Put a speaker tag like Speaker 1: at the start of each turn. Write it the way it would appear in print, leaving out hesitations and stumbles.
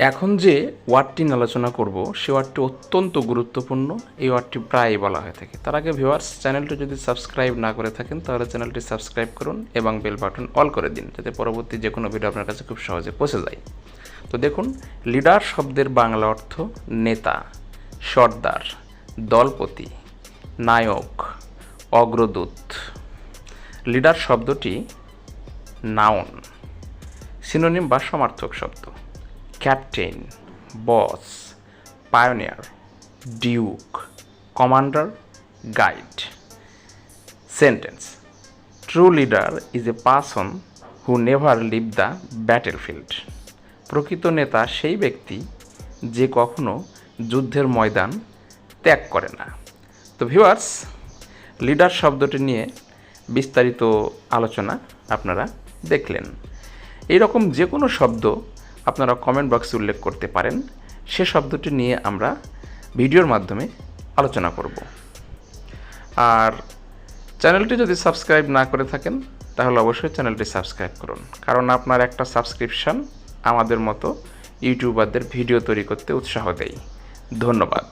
Speaker 1: এখন যে ওয়ার্ডটি নিয়ে আলোচনা করব সে ওয়ার্ডটি অত্যন্ত গুরুত্বপূর্ণ। এই ওয়ার্ডটি প্রায়ই বলা হয়ে থাকে। তার আগে ভিউয়ার্স, চ্যানেলটি যদি সাবস্ক্রাইব না করে থাকেন তাহলে চ্যানেলটি সাবস্ক্রাইব করুন এবং বেল বাটন অল করে দিন, যাতে পরবর্তী যে কোনো ভিডিও আপনার কাছে খুব সহজে পৌঁছে যায়। তো দেখুন, লিডার শব্দের বাংলা অর্থ নেতা, সর্দার, দলপতি, নায়ক, অগ্রদূত। লিডার শব্দটি নাউন, সিনোনিম বা সমার্থক শব্দ। Captain, boss, pioneer, duke, commander, guide. Sentence: true leader is a person who never leave the battlefield. প্রকৃত নেতা সেই ব্যক্তি যে কখনো যুদ্ধের ময়দান ত্যাগ করে না। তো ভিউয়ার্স, লিডার শব্দটি নিয়ে বিস্তারিত আলোচনা আপনারা দেখলেন। এইরকম যে কোনো শব্দ আপনারা কমেন্ট বক্সে উল্লেখ করতে পারেন, সে শব্দটি নিয়ে আমরা ভিডিওর মাধ্যমে আলোচনা করব। আর চ্যানেলটি যদি সাবস্ক্রাইব না করে থাকেন তাহলে অবশ্যই চ্যানেলটি সাবস্ক্রাইব করুন, কারণ আপনার একটা সাবস্ক্রিপশন আমাদের মতো ইউটিউবারদের ভিডিও তৈরি করতে উৎসাহ দেয়। ধন্যবাদ।